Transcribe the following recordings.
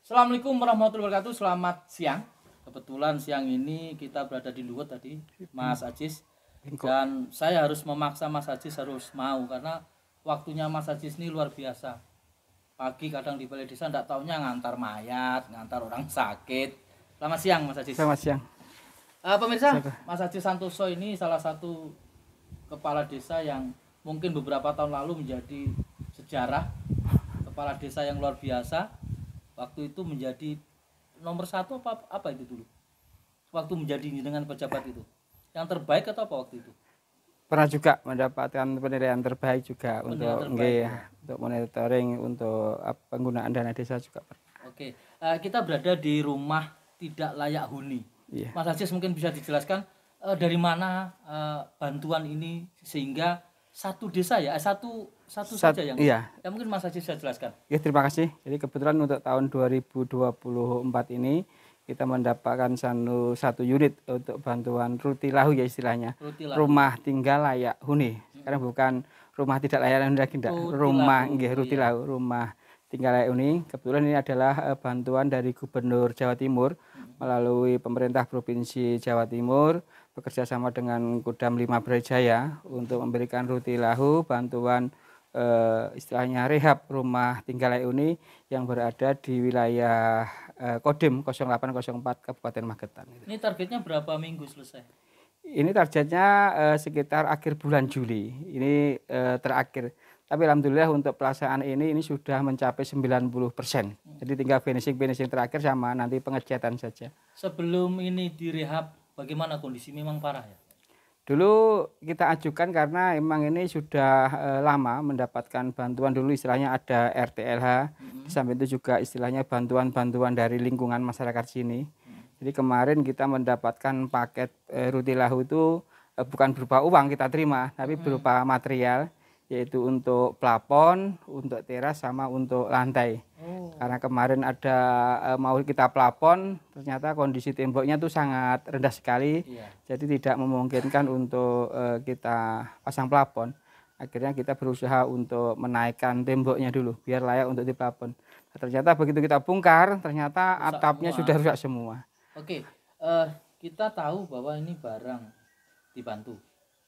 Assalamualaikum warahmatullahi wabarakatuh. Selamat siang. Kebetulan siang ini kita berada di Luwut tadi, Mas Ajis. Dan saya harus memaksa Mas Ajis harus mau karena waktunya Mas Ajis ini luar biasa. Pagi kadang di balai desa enggak taunya ngantar mayat, ngantar orang sakit. Selamat siang Mas Ajis. Selamat siang. Pemirsa, Mas Ajis Santoso ini salah satu kepala desa yang mungkin beberapa tahun lalu menjadi sejarah. Kepala desa yang luar biasa. Waktu itu menjadi nomor 1 apa itu dulu? Waktu menjadi dengan pejabat itu. Yang terbaik atau apa waktu itu? Pernah juga mendapatkan penilaian terbaik juga untuk monitoring untuk penggunaan dana desa juga pernah. Oke, kita berada di rumah tidak layak huni. Iya. Mas Ajis mungkin bisa dijelaskan dari mana bantuan ini sehingga satu desa ya, satu saja yang iya. Ya mungkin Mas Ajis bisa jelaskan. Ya, terima kasih. Jadi kebetulan untuk tahun 2024 ini kita mendapatkan satu unit untuk bantuan Rutilahu ya istilahnya. Rutilahu. Rumah tinggal layak huni. Sekarang bukan rumah tidak layak huni lagi, enggak. Rumah Rutilahu, iya. Rumah tinggal layak huni. Kebetulan ini adalah bantuan dari Gubernur Jawa Timur melalui pemerintah Provinsi Jawa Timur bekerja sama dengan Kodam 5 Brawijaya untuk memberikan Rutilahu bantuan istilahnya rehab rumah tinggal layak huni yang berada di wilayah Kodim 0804 Kabupaten Magetan. Ini targetnya berapa minggu selesai? Ini targetnya sekitar akhir bulan Juli. Ini terakhir. Tapi alhamdulillah untuk pelaksanaan ini sudah mencapai 90%. Jadi tinggal finishing terakhir sama nanti pengecatan saja. Sebelum ini direhab, bagaimana kondisi? Memang parah ya? Dulu kita ajukan karena emang ini sudah lama mendapatkan bantuan. Dulu istilahnya ada RTLH, di samping itu juga istilahnya bantuan-bantuan dari lingkungan masyarakat sini. Jadi kemarin kita mendapatkan paket Rutilahu itu bukan berupa uang kita terima, tapi berupa material, yaitu untuk plafon, untuk teras, sama untuk lantai. Karena kemarin ada mau kita plafon, ternyata kondisi temboknya tuh sangat rendah sekali, jadi tidak memungkinkan untuk kita pasang plafon. Akhirnya kita berusaha untuk menaikkan temboknya dulu, biar layak untuk diplafon. Nah, ternyata begitu kita bongkar, ternyata rusak atapnya semua. Sudah rusak semua. Oke, kita tahu bahwa ini barang dibantu.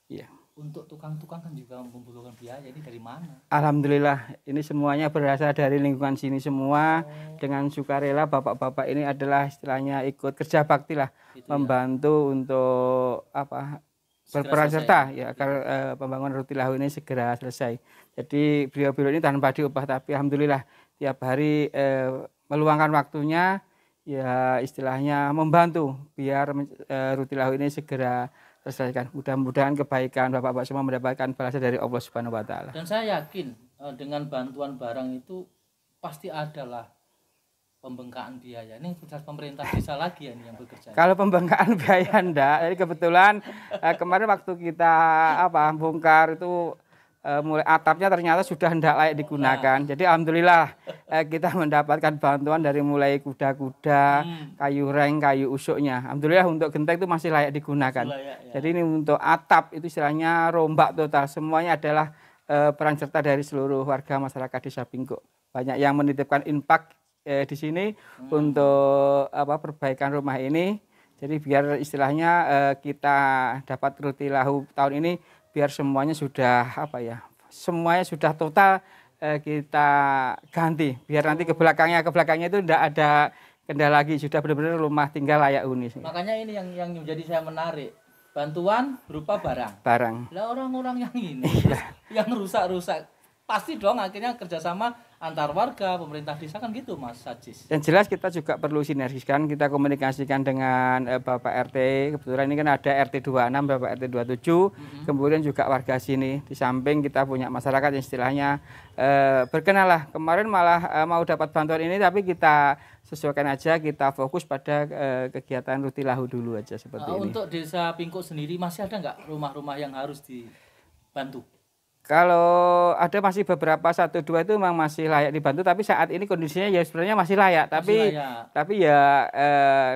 Iya. Untuk tukang-tukang kan juga membutuhkan biaya, ini dari mana? Alhamdulillah ini semuanya berasal dari lingkungan sini semua. Dengan sukarela bapak-bapak ini adalah istilahnya ikut kerja bakti lah, gitu membantu ya. Untuk berperan serta ya agar pembangunan Rutilahu ini segera selesai. Jadi beliau-beliau ini tanpa diupah, tapi alhamdulillah tiap hari meluangkan waktunya ya istilahnya membantu biar Rutilahu ini segera selesaikan. Mudah-mudahan kebaikan Bapak-bapak semua mendapatkan balasan dari Allah Subhanahu wa taala. Dan saya yakin dengan bantuan barang itu pasti adalah pembengkakan biaya. Ini tugas pemerintah desa lagi ya ini yang bekerja. Kalau pembengkakan biaya enggak. Jadi kebetulan kemarin waktu kita bongkar itu mulai atapnya ternyata sudah hendak layak digunakan. Jadi alhamdulillah kita mendapatkan bantuan dari mulai kuda-kuda, kayu reng, kayu usuknya. Alhamdulillah untuk genteng itu masih layak digunakan. Jadi ini untuk atap itu istilahnya rombak total. Semuanya adalah peran serta dari seluruh warga masyarakat Desa Pingkuk. Banyak yang menitipkan infak di sini untuk perbaikan rumah ini. Jadi biar istilahnya kita dapat Rutilahu tahun ini biar semuanya sudah semuanya sudah total kita ganti, biar nanti ke belakangnya itu tidak ada kendala lagi, sudah benar-benar rumah tinggal layak huni. Makanya ini yang menjadi saya menarik, bantuan berupa barang. Lah orang-orang yang ini yang rusak-rusak pasti dong akhirnya kerjasama antar warga, pemerintah desa kan gitu Mas Ajis. Yang jelas kita juga perlu sinergiskan, kita komunikasikan dengan Bapak RT, kebetulan ini kan ada RT 26, Bapak RT 27, kemudian juga warga sini. Di samping kita punya masyarakat yang istilahnya berkenal lah. Kemarin malah mau dapat bantuan ini tapi kita sesuaikan aja, kita fokus pada kegiatan Rutilahu dulu aja seperti ini. Untuk Desa Pingkuk sendiri masih ada nggak rumah-rumah yang harus dibantu? Kalau ada masih beberapa 1-2 itu memang masih layak dibantu, tapi saat ini kondisinya ya sebenarnya masih layak. Tapi ya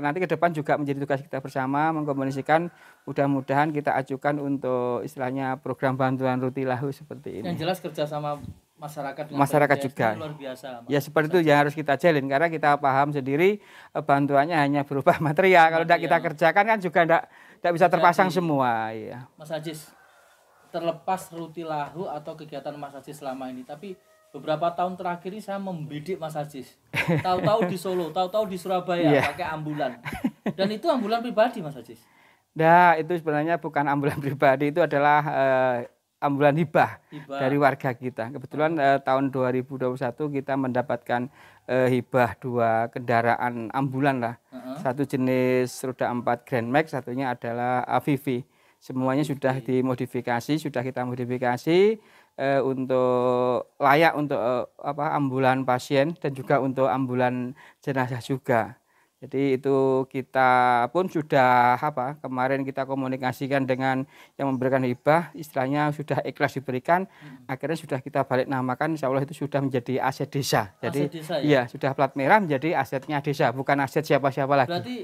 nanti ke depan juga menjadi tugas kita bersama mengkomunikasikan, mudah-mudahan kita ajukan untuk istilahnya program bantuan Rutilahu seperti ini. Yang jelas kerjasama masyarakat juga. Luar biasa. Ya seperti itu yang harus kita jalin karena kita paham sendiri bantuannya hanya berupa material. Kalau tidak kita kerjakan kan juga tidak bisa terpasang semua. Ya. Mas Ajis, terlepas Rutilahu atau kegiatan Mas Ajis selama ini, tapi beberapa tahun terakhir ini saya membidik Mas Ajis. Tahu-tahu di Solo, tahu-tahu di Surabaya pakai ambulan. Dan itu ambulan pribadi Mas Ajis. Nah, itu sebenarnya bukan ambulan pribadi, itu adalah ambulan hibah dari warga kita. Kebetulan tahun 2021 kita mendapatkan hibah 2 kendaraan ambulan lah. Satu jenis roda 4 Grand Max, satunya adalah AVV. Semuanya sudah dimodifikasi, sudah kita modifikasi untuk layak untuk ambulan pasien dan juga untuk ambulan jenazah juga. Jadi itu kita pun sudah kemarin kita komunikasikan dengan yang memberikan hibah, istilahnya sudah ikhlas diberikan, akhirnya sudah kita balik namakan, insya Allah itu sudah menjadi aset desa. Jadi aset desa, ya? Iya, sudah plat merah menjadi asetnya desa, bukan aset siapa-siapa lagi. Berarti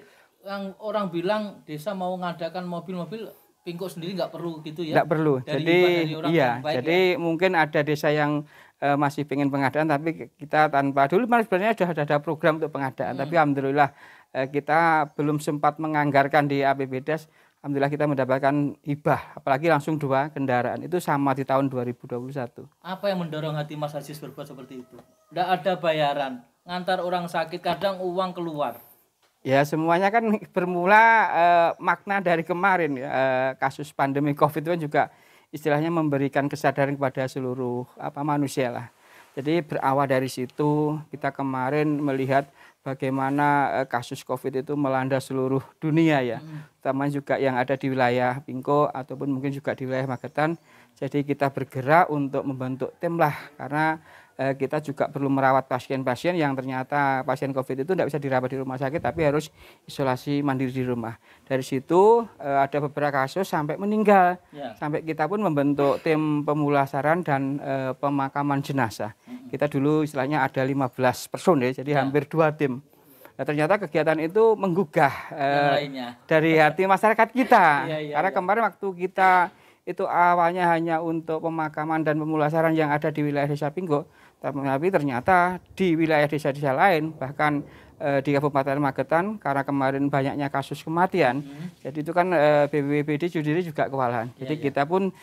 yang orang bilang desa mau ngadakan mobil-mobil, Pingko sendiri nggak perlu gitu ya? Nggak perlu. Jadi mungkin ada desa yang masih pengen pengadaan, tapi kita tanpa dulu sebenarnya sudah ada program untuk pengadaan, tapi alhamdulillah kita belum sempat menganggarkan di APBDes. Alhamdulillah kita mendapatkan hibah, apalagi langsung 2 kendaraan. Itu sama di tahun 2021. Apa yang mendorong hati Mas Ajis berbuat seperti itu? Nggak ada bayaran, ngantar orang sakit, kadang uang keluar. Ya semuanya kan bermula makna dari kemarin kasus pandemi COVID itu kan juga istilahnya memberikan kesadaran kepada seluruh manusia lah. Jadi berawal dari situ kita kemarin melihat bagaimana kasus COVID itu melanda seluruh dunia ya. Terutama juga yang ada di wilayah Pingko ataupun mungkin juga di wilayah Magetan. Jadi kita bergerak untuk membentuk tim lah karena kita juga perlu merawat pasien-pasien yang ternyata pasien COVID itu tidak bisa dirawat di rumah sakit tapi harus isolasi mandiri di rumah. Dari situ ada beberapa kasus sampai meninggal. Sampai kita pun membentuk tim pemulasaran dan pemakaman jenazah. Kita dulu istilahnya ada 15 personil, jadi hampir 2 tim. Nah, ternyata kegiatan itu menggugah dari hati masyarakat kita. Karena kemarin waktu kita itu awalnya hanya untuk pemakaman dan pemulasaran yang ada di wilayah Desa Pingko, tapi ternyata di wilayah desa-desa lain, bahkan di Kabupaten Magetan, karena kemarin banyaknya kasus kematian, jadi itu kan BPBD sendiri juga kewalahan. Jadi kita pun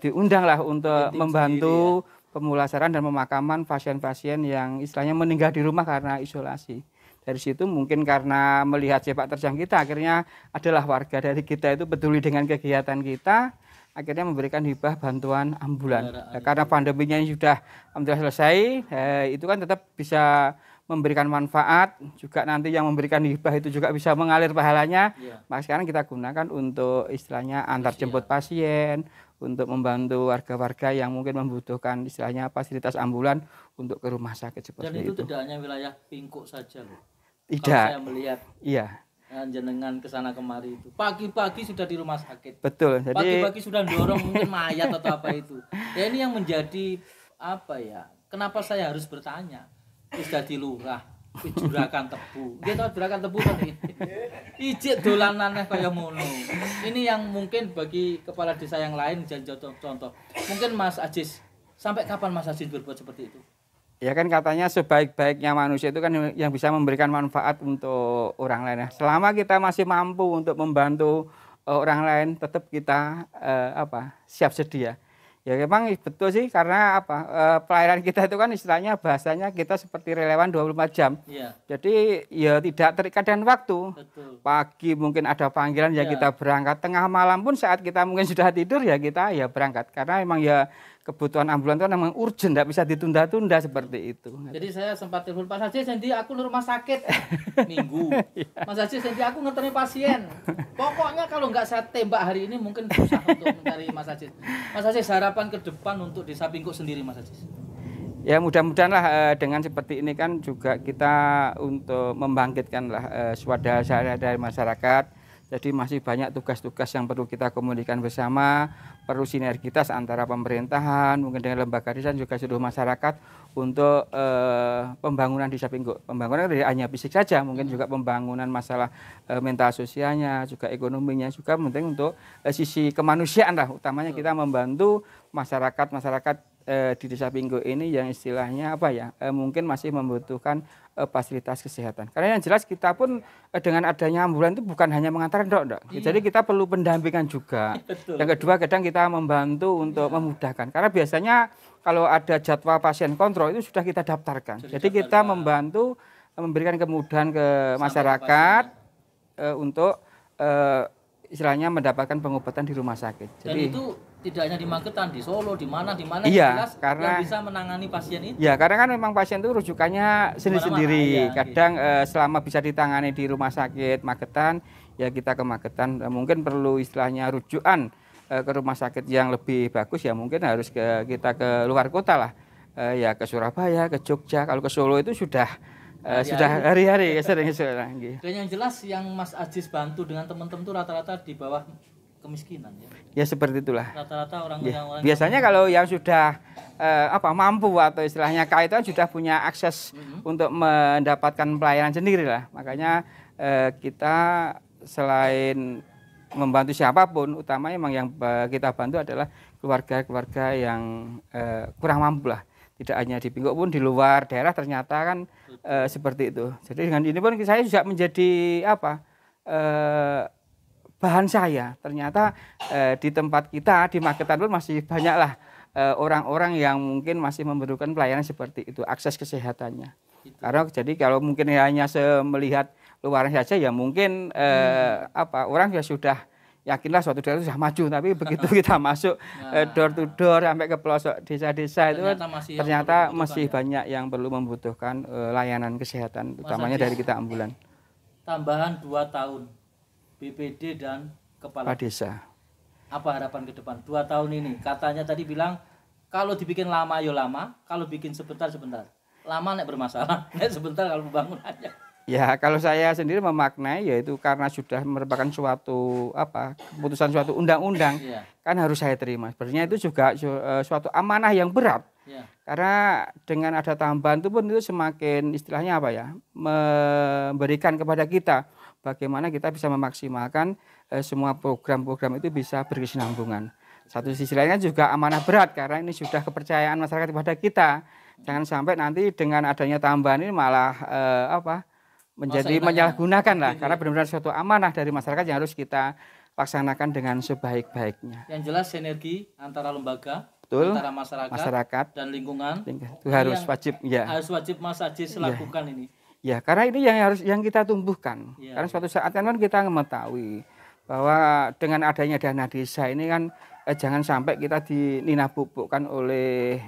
diundanglah untuk membantu pemulasaran dan pemakaman pasien-pasien yang istilahnya meninggal di rumah karena isolasi. Dari situ mungkin karena melihat sepak terjang kita, akhirnya adalah warga dari kita itu peduli dengan kegiatan kita, akhirnya memberikan hibah bantuan ambulan. Karena pandeminya sudah alhamdulillah selesai, itu kan tetap bisa memberikan manfaat, juga nanti yang memberikan hibah itu juga bisa mengalir pahalanya. Maka sekarang kita gunakan untuk istilahnya antar jemput pasien, untuk membantu warga-warga yang mungkin membutuhkan istilahnya fasilitas ambulan untuk ke rumah sakit seperti itu. Dan itu tidak hanya wilayah Pingko saja loh. Tidak. Kalau saya melihat. Iya. Jenengan kesana kemari itu pagi-pagi sudah di rumah sakit. Betul. Jadi pagi-pagi sudah dorong mungkin mayat atau apa itu. Ya ini yang menjadi kenapa saya harus bertanya? Sudah di lurah, juragan tebu. Dia tahu juragan tebu kan ini. Ijik dolanannya kayak mono. Ini yang mungkin bagi kepala desa yang lain jadi contoh. Mungkin Mas Ajis, sampai kapan Mas Ajis berbuat seperti itu? Ya kan katanya sebaik-baiknya manusia itu kan yang bisa memberikan manfaat untuk orang lain. Selama kita masih mampu untuk membantu orang lain, tetap kita siap sedia. Ya memang betul sih karena pelayanan kita itu kan istilahnya bahasanya kita seperti relawan 24 jam. Jadi ya tidak terikat dengan waktu. Betul. Pagi mungkin ada panggilan ya kita berangkat, tengah malam pun saat kita mungkin sudah tidur ya kita ya berangkat. Karena memang ya kebutuhan ambulan itu memang urgent, tidak bisa ditunda-tunda seperti itu. Jadi saya sempat telepon Pak Ajis, nanti aku di rumah sakit minggu. Mas Ajis, nanti aku ngeteni pasien. Pokoknya kalau nggak saya tembak hari ini mungkin susah untuk mencari Mas Ajis. Mas Ajis, harapan ke depan untuk Desa Pingko sendiri Mas Ajis? Ya mudah-mudahan lah dengan seperti ini kan juga kita untuk membangkitkanlah swadaya dari masyarakat. Jadi masih banyak tugas-tugas yang perlu kita komunikasikan bersama, perlu sinergitas antara pemerintahan, mungkin dengan lembaga desa juga seluruh masyarakat untuk pembangunan Desa Pingko. Pembangunan tidak hanya fisik saja, mungkin juga pembangunan masalah mental sosialnya, juga ekonominya, juga penting untuk sisi kemanusiaan lah. Utamanya kita membantu masyarakat di Desa Pinggo ini yang istilahnya apa ya, mungkin masih membutuhkan fasilitas kesehatan. Karena yang jelas kita pun dengan adanya ambulan itu bukan hanya mengantarkan dok. Iya. Jadi kita perlu pendampingan juga. Betul. Yang kedua kadang kita membantu untuk memudahkan. Karena biasanya kalau ada jadwal pasien kontrol itu sudah kita daftarkan. Jadi kita membantu memberikan kemudahan ke masyarakat untuk istilahnya mendapatkan pengobatan di rumah sakit. Dan itu tidak hanya di Magetan, di Solo, di mana iya, jelas karena yang bisa menangani pasien itu. Ya, karena kan memang pasien itu rujukannya sendiri-sendiri. Kadang selama bisa ditangani di rumah sakit Magetan, ya kita ke Magetan. Mungkin perlu istilahnya rujukan ke rumah sakit yang lebih bagus, ya mungkin harus kita ke luar kota lah. Ya ke Surabaya, ke Jogja. Kalau ke Solo itu sudah hari-hari sering. Dan yang jelas yang Mas Ajis bantu dengan teman-teman itu rata-rata di bawah kemiskinan ya. Ya seperti itulah. Rata-rata orang biasanya kalau yang sudah mampu atau istilahnya kaya itu sudah punya akses untuk mendapatkan pelayanan sendiri lah. Makanya kita selain membantu siapapun, utamanya memang yang kita bantu adalah keluarga-keluarga yang kurang mampu lah. Tidak hanya di Pinggo pun di luar daerah ternyata kan seperti itu. Jadi dengan ini pun saya juga menjadi bahan saya. Ternyata di tempat kita di Magetan pun masih banyaklah orang-orang yang mungkin masih memerlukan pelayanan seperti itu, akses kesehatannya. Karena jadi kalau mungkin hanya melihat luarnya saja ya mungkin orang ya sudah yakinlah suatu daerah itu sudah maju, tapi begitu kita masuk door to door sampai ke pelosok desa-desa itu ternyata masih banyak yang perlu membutuhkan layanan kesehatan, utamanya dari kita ambulan. Tambahan 2 tahun BPD dan Kepala Desa. Apa harapan ke depan 2 tahun ini? Katanya tadi bilang kalau dibikin lama ya lama, kalau bikin sebentar. Lama nek bermasalah, nek sebentar kalau pembangunannya. Ya, kalau saya sendiri memaknai yaitu karena sudah merupakan suatu keputusan suatu undang-undang, kan harus saya terima. Sebenarnya itu juga suatu amanah yang berat. Karena dengan ada tambahan itu pun itu semakin istilahnya memberikan kepada kita bagaimana kita bisa memaksimalkan semua program-program itu bisa berkesinambungan. Satu sisi lainnya juga amanah berat karena ini sudah kepercayaan masyarakat kepada kita. Jangan sampai nanti dengan adanya tambahan ini malah menjadi menyalahgunakan lah, karena benar-benar suatu amanah dari masyarakat yang harus kita laksanakan dengan sebaik-baiknya. Yang jelas sinergi antara lembaga, antara masyarakat dan lingkungan itu harus wajib ya. Harus wajib Mas Ajis lakukan ini. Ya, karena ini yang kita tumbuhkan. Karena suatu saat kan kita mengetahui bahwa dengan adanya dana desa ini kan jangan sampai kita dinabubukkan oleh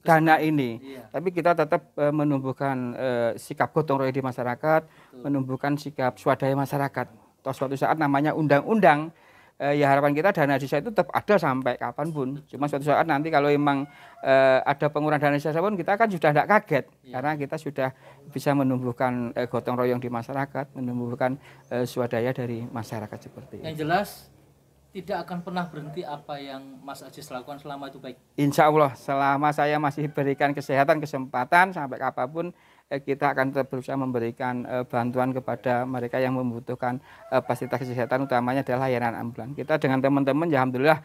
dana ini, tapi kita tetap menumbuhkan sikap gotong royong di masyarakat, menumbuhkan sikap swadaya masyarakat. Toh suatu saat namanya undang-undang, ya harapan kita dana desa itu tetap ada sampai kapanpun. Cuma suatu saat nanti kalau memang ada pengurangan dana desa pun kita kan sudah tidak kaget, karena kita sudah bisa menumbuhkan gotong royong di masyarakat, menumbuhkan swadaya dari masyarakat seperti itu. Yang jelas tidak akan pernah berhenti apa yang Mas Ajis lakukan selama itu baik. Insya Allah selama saya masih berikan kesehatan, kesempatan sampai kapanpun kita akan terus berusaha memberikan bantuan kepada mereka yang membutuhkan fasilitas kesehatan, utamanya adalah layanan ambulan. Kita dengan teman-teman ya alhamdulillah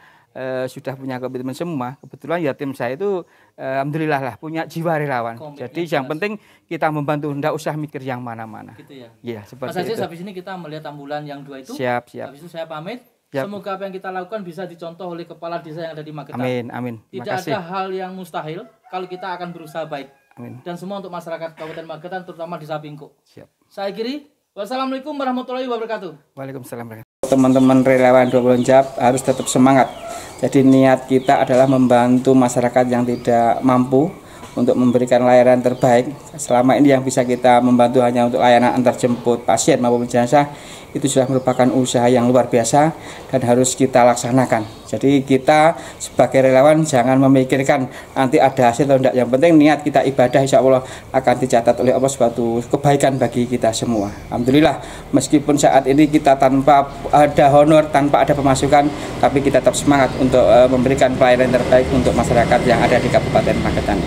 sudah punya komitmen semua. Kebetulan ya tim saya itu alhamdulillah lah punya jiwa relawan. Jadi yang penting kita membantu, tidak usah mikir yang mana-mana. Gitu ya. Iya, seperti Mas Ajis, itu. habis ini kita melihat ambulan yang 2 itu. Siap. Habis itu saya pamit. Yep. Semoga apa yang kita lakukan bisa dicontoh oleh kepala desa yang ada di Magetan. Amin. Tidak ada hal yang mustahil kalau kita akan berusaha baik. Amin. Dan semua untuk masyarakat Kabupaten Magetan, terutama di Desa Pinggo. Siap. Saya akhiri. Wassalamualaikum warahmatullahi wabarakatuh. Waalaikumsalam. Teman-teman relawan 20 Jab harus tetap semangat. Jadi niat kita adalah membantu masyarakat yang tidak mampu untuk memberikan layanan terbaik. Selama ini yang bisa kita membantu hanya untuk layanan antar jemput pasien maupun jenazah, itu sudah merupakan usaha yang luar biasa dan harus kita laksanakan. Jadi kita sebagai relawan jangan memikirkan nanti ada hasil atau tidak. Yang penting niat kita ibadah, insya Allah akan dicatat oleh Allah suatu kebaikan bagi kita semua. Alhamdulillah, meskipun saat ini kita tanpa ada honor, tanpa ada pemasukan, tapi kita tetap semangat untuk memberikan pelayanan terbaik untuk masyarakat yang ada di Kabupaten Magetan.